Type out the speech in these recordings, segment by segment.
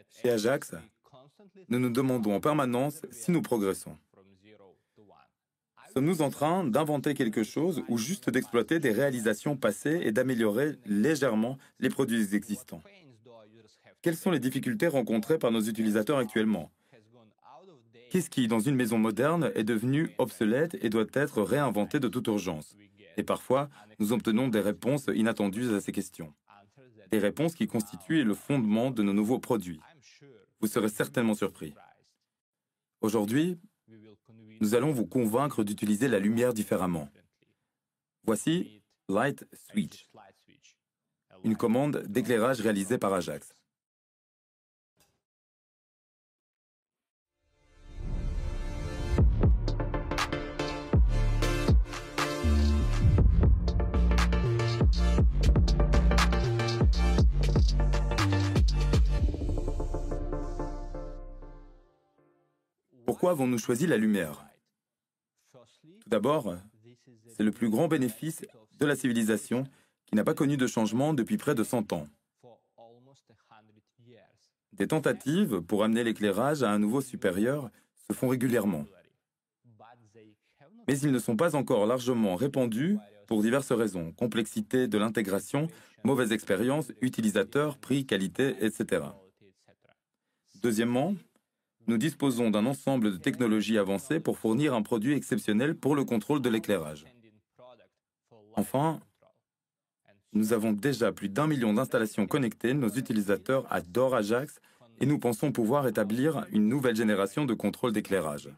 Chez Ajax, nous nous demandons en permanence si nous progressons. Sommes-nous en train d'inventer quelque chose ou juste d'exploiter des réalisations passées et d'améliorer légèrement les produits existants? Quelles sont les difficultés rencontrées par nos utilisateurs actuellement? Qu'est-ce qui, dans une maison moderne, est devenu obsolète et doit être réinventé de toute urgence? Et parfois, nous obtenons des réponses inattendues à ces questions. Des réponses qui constituent le fondement de nos nouveaux produits. Vous serez certainement surpris. Aujourd'hui, nous allons vous convaincre d'utiliser la lumière différemment. Voici Light Switch, une commande d'éclairage réalisée par Ajax. Pourquoi avons-nous choisi la lumière? Tout d'abord, c'est le plus grand bénéfice de la civilisation qui n'a pas connu de changement depuis près de 100 ans. Des tentatives pour amener l'éclairage à un niveau supérieur se font régulièrement. Mais ils ne sont pas encore largement répandus pour diverses raisons. Complexité de l'intégration, mauvaise expérience, utilisateur, prix, qualité, etc. Deuxièmement, nous disposons d'un ensemble de technologies avancées pour fournir un produit exceptionnel pour le contrôle de l'éclairage. Enfin, nous avons déjà plus d'1 million d'installations connectées, nos utilisateurs adorent Ajax et nous pensons pouvoir établir une nouvelle génération de contrôle d'éclairage.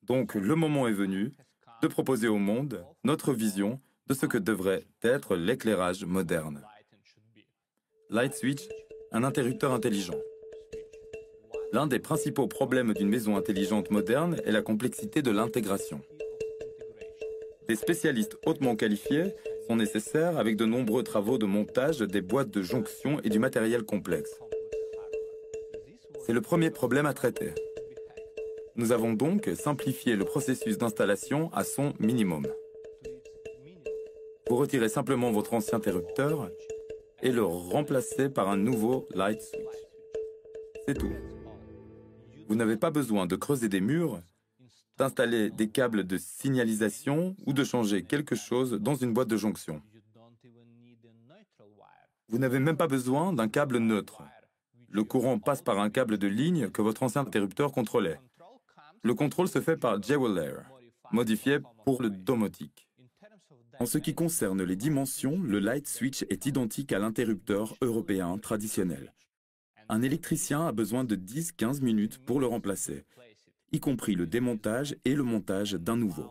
Donc, le moment est venu de proposer au monde notre vision de ce que devrait être l'éclairage moderne. Light Switch, un interrupteur intelligent. L'un des principaux problèmes d'une maison intelligente moderne est la complexité de l'intégration. Des spécialistes hautement qualifiés sont nécessaires avec de nombreux travaux de montage des boîtes de jonction et du matériel complexe. C'est le premier problème à traiter. Nous avons donc simplifié le processus d'installation à son minimum. Vous retirez simplement votre ancien interrupteur et le remplacez par un nouveau Light Switch. C'est tout. Vous n'avez pas besoin de creuser des murs, d'installer des câbles de signalisation ou de changer quelque chose dans une boîte de jonction. Vous n'avez même pas besoin d'un câble neutre. Le courant passe par un câble de ligne que votre ancien interrupteur contrôlait. Le contrôle se fait par Jewel, modifié pour le domotique. En ce qui concerne les dimensions, le Light Switch est identique à l'interrupteur européen traditionnel. Un électricien a besoin de 10-15 minutes pour le remplacer, y compris le démontage et le montage d'un nouveau.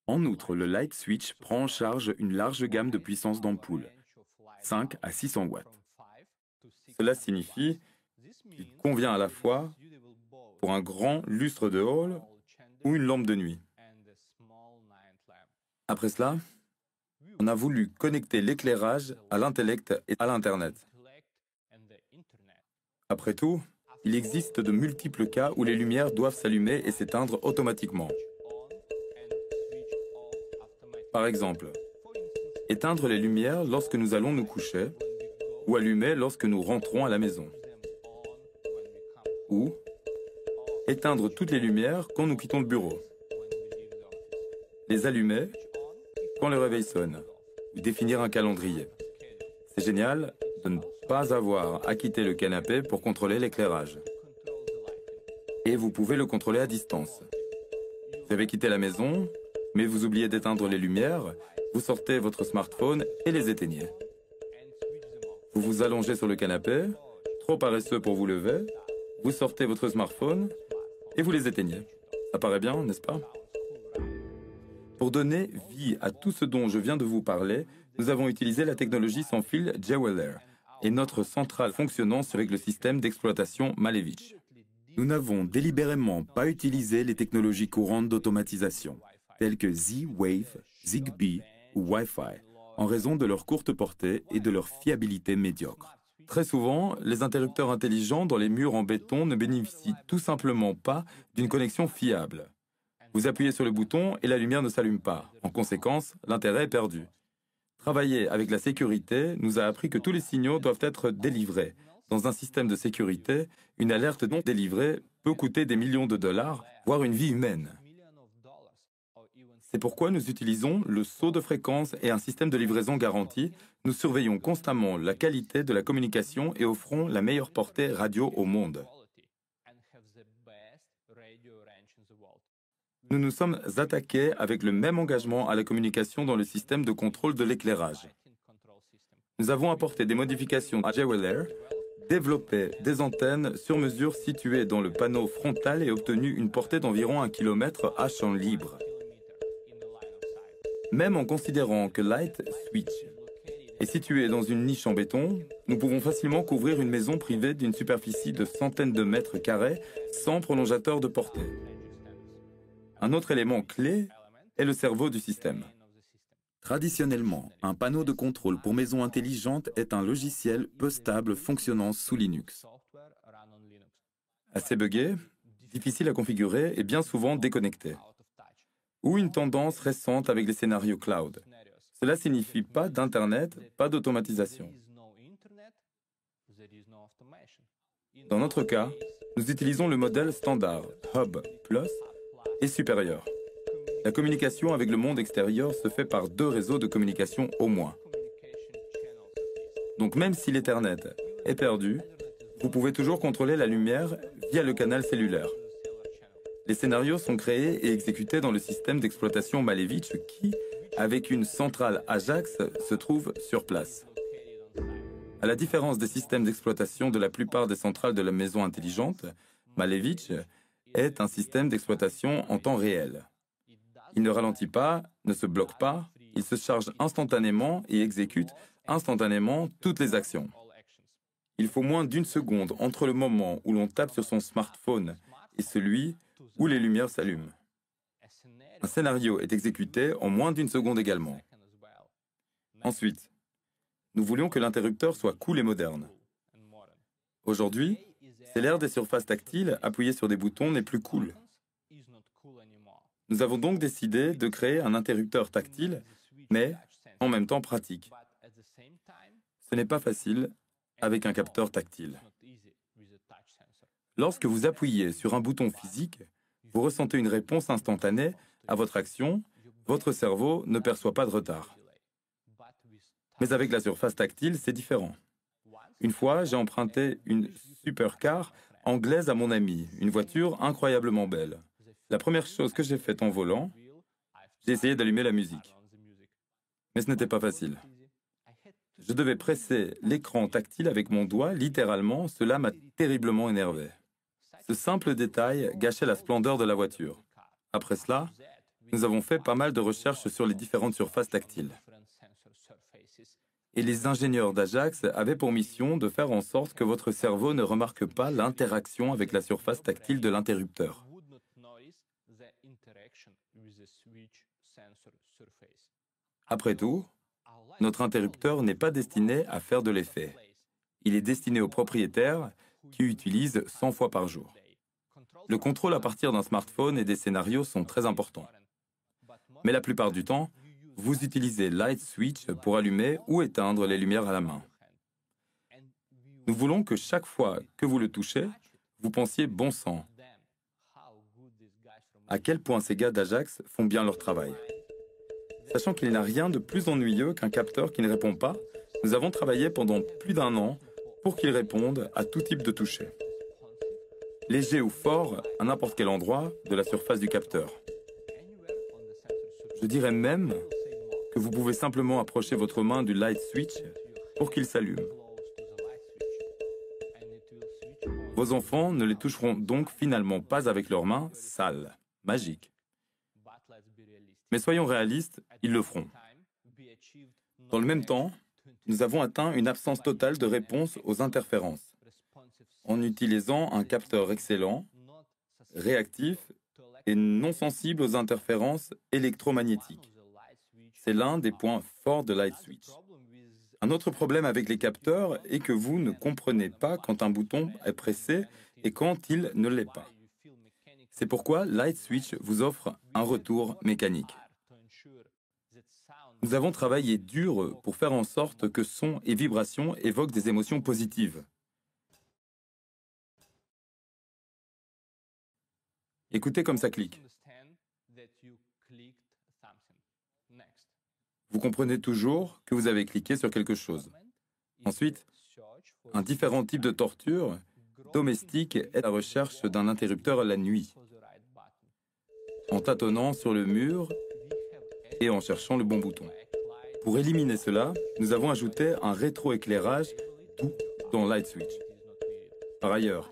En outre, le Light Switch prend en charge une large gamme de puissance d'ampoule, 5 à 600 watts. Cela signifie qu'il convient à la fois pour un grand lustre de hall ou une lampe de nuit. Après cela, on a voulu connecter l'éclairage à l'intellect et à l'Internet. Après tout, il existe de multiples cas où les lumières doivent s'allumer et s'éteindre automatiquement. Par exemple, éteindre les lumières lorsque nous allons nous coucher ou allumer lorsque nous rentrons à la maison. Ou éteindre toutes les lumières quand nous quittons le bureau. Les allumer quand le réveil sonne, ou définir un calendrier. C'est génial de ne pas avoir à quitter le canapé pour contrôler l'éclairage. Et vous pouvez le contrôler à distance. Vous avez quitté la maison, mais vous oubliez d'éteindre les lumières, vous sortez votre smartphone et les éteignez. Vous vous allongez sur le canapé, trop paresseux pour vous lever, vous sortez votre smartphone et vous les éteignez. Ça paraît bien, n'est-ce pas? Pour donner vie à tout ce dont je viens de vous parler, nous avons utilisé la technologie sans fil Jewel et notre centrale fonctionnant avec le système d'exploitation Malevich. Nous n'avons délibérément pas utilisé les technologies courantes d'automatisation, telles que Z-Wave, Zigbee ou Wi-Fi, en raison de leur courte portée et de leur fiabilité médiocre. Très souvent, les interrupteurs intelligents dans les murs en béton ne bénéficient tout simplement pas d'une connexion fiable. Vous appuyez sur le bouton et la lumière ne s'allume pas. En conséquence, l'intérêt est perdu. Travailler avec la sécurité nous a appris que tous les signaux doivent être délivrés. Dans un système de sécurité, une alerte non délivrée peut coûter des millions de dollars, voire une vie humaine. C'est pourquoi nous utilisons le saut de fréquence et un système de livraison garanti. Nous surveillons constamment la qualité de la communication et offrons la meilleure portée radio au monde. Nous nous sommes attaqués avec le même engagement à la communication dans le système de contrôle de l'éclairage. Nous avons apporté des modifications à Jewel Air, développé des antennes sur mesure situées dans le panneau frontal et obtenu une portée d'environ 1 km à champ libre. Même en considérant que Light Switch est situé dans une niche en béton, nous pouvons facilement couvrir une maison privée d'une superficie de centaines de mètres carrés sans prolongateur de portée. Un autre élément clé est le cerveau du système. Traditionnellement, un panneau de contrôle pour maison intelligente est un logiciel peu stable fonctionnant sous Linux. Assez buggé, difficile à configurer et bien souvent déconnecté. Ou une tendance récente avec les scénarios cloud. Cela signifie pas d'Internet, pas d'automatisation. Dans notre cas, nous utilisons le modèle standard, Hub Plus et supérieur. La communication avec le monde extérieur se fait par 2 réseaux de communication au moins. Donc même si l'Ethernet est perdu, vous pouvez toujours contrôler la lumière via le canal cellulaire. Les scénarios sont créés et exécutés dans le système d'exploitation Malevich qui, avec une centrale Ajax, se trouve sur place. À la différence des systèmes d'exploitation de la plupart des centrales de la maison intelligente, Malevich est un système d'exploitation en temps réel. Il ne ralentit pas, ne se bloque pas, il se charge instantanément et exécute instantanément toutes les actions. Il faut moins d'1 seconde entre le moment où l'on tape sur son smartphone et celui où les lumières s'allument. Un scénario est exécuté en moins d'1 seconde également. Ensuite, nous voulions que l'interrupteur soit cool et moderne. Aujourd'hui, c'est l'ère des surfaces tactiles, appuyer sur des boutons n'est plus cool. Nous avons donc décidé de créer un interrupteur tactile, mais en même temps pratique. Ce n'est pas facile avec un capteur tactile. Lorsque vous appuyez sur un bouton physique, vous ressentez une réponse instantanée à votre action, votre cerveau ne perçoit pas de retard. Mais avec la surface tactile, c'est différent. Une fois, j'ai emprunté une supercar anglaise à mon ami, une voiture incroyablement belle. La première chose que j'ai faite en volant, j'ai essayé d'allumer la musique. Mais ce n'était pas facile. Je devais presser l'écran tactile avec mon doigt, littéralement, cela m'a terriblement énervé. Ce simple détail gâchait la splendeur de la voiture. Après cela, nous avons fait pas mal de recherches sur les différentes surfaces tactiles. Et les ingénieurs d'Ajax avaient pour mission de faire en sorte que votre cerveau ne remarque pas l'interaction avec la surface tactile de l'interrupteur. Après tout, notre interrupteur n'est pas destiné à faire de l'effet. Il est destiné aux propriétaires qui utilisent 100 fois par jour. Le contrôle à partir d'un smartphone et des scénarios sont très importants. Mais la plupart du temps, vous utilisez Light Switch pour allumer ou éteindre les lumières à la main. Nous voulons que chaque fois que vous le touchez, vous pensiez bon sang. À quel point ces gars d'Ajax font bien leur travail. Sachant qu'il n'y a rien de plus ennuyeux qu'un capteur qui ne répond pas, nous avons travaillé pendant plus d'1 an pour qu'il réponde à tout type de toucher. Léger ou fort, à n'importe quel endroit de la surface du capteur. Je dirais même que vous pouvez simplement approcher votre main du light switch pour qu'il s'allume. Vos enfants ne les toucheront donc finalement pas avec leurs mains sales, magiques. Mais soyons réalistes, ils le feront. Dans le même temps, nous avons atteint une absence totale de réponse aux interférences, en utilisant un capteur excellent, réactif et non sensible aux interférences électromagnétiques. C'est l'un des points forts de Light Switch. Un autre problème avec les capteurs est que vous ne comprenez pas quand un bouton est pressé et quand il ne l'est pas. C'est pourquoi Light Switch vous offre un retour mécanique. Nous avons travaillé dur pour faire en sorte que son et vibrations évoquent des émotions positives. Écoutez comme ça clique. Vous comprenez toujours que vous avez cliqué sur quelque chose. Ensuite, un différent type de torture domestique est à la recherche d'un interrupteur la nuit, en tâtonnant sur le mur et en cherchant le bon bouton. Pour éliminer cela, nous avons ajouté un rétroéclairage doux dans Light Switch. Par ailleurs,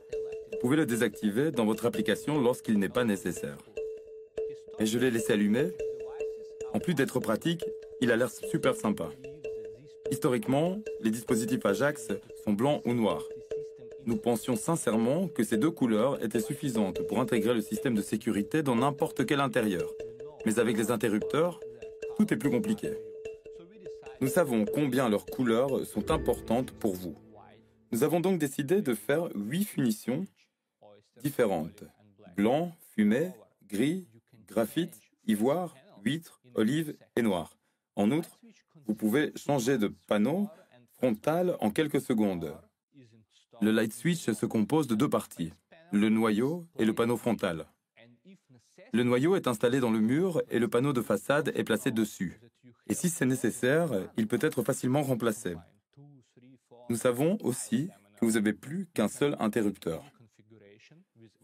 vous pouvez le désactiver dans votre application lorsqu'il n'est pas nécessaire. Et je l'ai laissé allumé. En plus d'être pratique, il a l'air super sympa. Historiquement, les dispositifs Ajax sont blancs ou noirs. Nous pensions sincèrement que ces deux couleurs étaient suffisantes pour intégrer le système de sécurité dans n'importe quel intérieur. Mais avec les interrupteurs, tout est plus compliqué. Nous savons combien leurs couleurs sont importantes pour vous. Nous avons donc décidé de faire 8 finitions différentes. Blanc, fumé, gris, graphite, ivoire, huître, olive et noir. En outre, vous pouvez changer de panneau frontal en quelques secondes. Le light switch se compose de deux parties, le noyau et le panneau frontal. Le noyau est installé dans le mur et le panneau de façade est placé dessus. Et si c'est nécessaire, il peut être facilement remplacé. Nous savons aussi que vous n'avez plus qu'un seul interrupteur.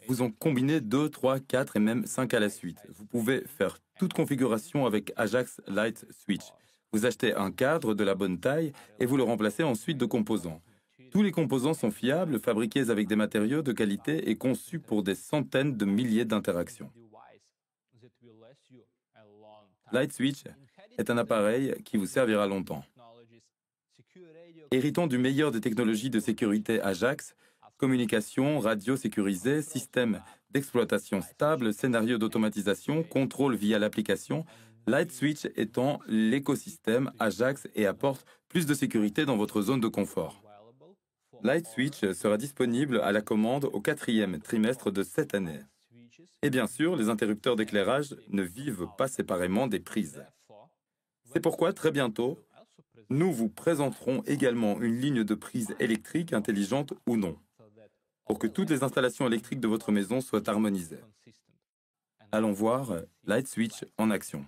Vous en combinez 2, 3, 4 et même 5 à la suite. Vous pouvez faire toute configuration avec Ajax Light Switch. Vous achetez un cadre de la bonne taille et vous le remplacez ensuite de composants. Tous les composants sont fiables, fabriqués avec des matériaux de qualité et conçus pour des centaines de milliers d'interactions. Light Switch est un appareil qui vous servira longtemps. Héritons du meilleur des technologies de sécurité Ajax, communication, radio sécurisée, système d'exploitation stable, scénario d'automatisation, contrôle via l'application, Light Switch étant l'écosystème Ajax et apporte plus de sécurité dans votre zone de confort. Light Switch sera disponible à la commande au 4e trimestre de cette année. Et bien sûr, les interrupteurs d'éclairage ne vivent pas séparément des prises. C'est pourquoi, très bientôt, nous vous présenterons également une ligne de prise électrique intelligente ou non, pour que toutes les installations électriques de votre maison soient harmonisées. Allons voir Light Switch en action.